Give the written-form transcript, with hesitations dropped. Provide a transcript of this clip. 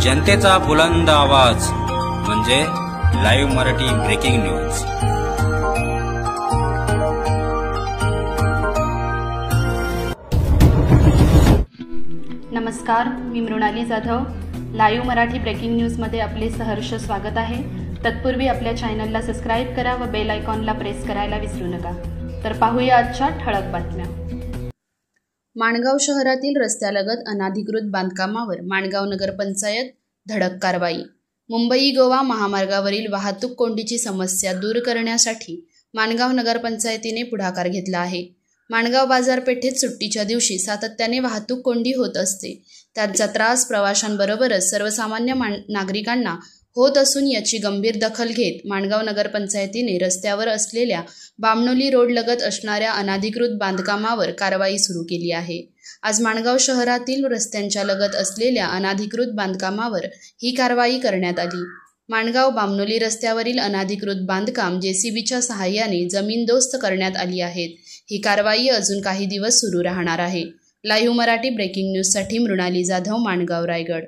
जनतेचा बुलंद आवाज म्हणजे लाईव्ह मराठी ब्रेकिंग न्यूज। नमस्कार, मी मृणाली जाधव। लाईव्ह मराठी ब्रेकिंग न्यूजमध्ये आपले सहर्ष स्वागत आहे। तत्पूर्वी आपल्या चॅनलला सबस्क्राइब करा व बेल आयकॉनला प्रेस करायला विसरू नका। तर पाहूया आजच्या ठळक बातम्या। माणगाव शहरातील रस्त्यालगत अनाधिकृत बांधकामावर माणगाव नगरपंचायत धडक कारवाई। मुंबई गोवा महामार्गावरील वाहतूक कोंडीची समस्या दूर करण्यासाठी माणगाव नगरपंचायतीने पुढाकार घेतला आहे। माणगाव बाजारपेठेत सुट्टीच्या दिवशी सातत्याने वाहतूक कोंडी होत असते। त्यांचा त्रास प्रवाशांबरोबरच सर्वसामान्य नागरिकांना होत असून याची गंभीर दखल घेत माणगाव नगरपंचायतीने रस्त्यावर असलेल्या बामणोली रोड लगत असणाऱ्या अनाधिकृत बांधकामावर कारवाई सुरू केली आहे। आज माणगाव शहरातील रस्त्यांच्या लगत असलेल्या अनाधिकृत बांधकामावर ही कारवाई करण्यात आली। माणगाव बामणोली रस्त्यावरील अनाधिकृत बांधकाम जेसीबीच्या सहाय्याने जमीनदोस्त करण्यात आली आहेत। ही कारवाई अजून काही दिवस सुरू राहणार आहे। लाईव्ह मराठी ब्रेकिंग न्यूजसाठी मृणाली जाधव, माणगाव, रायगड।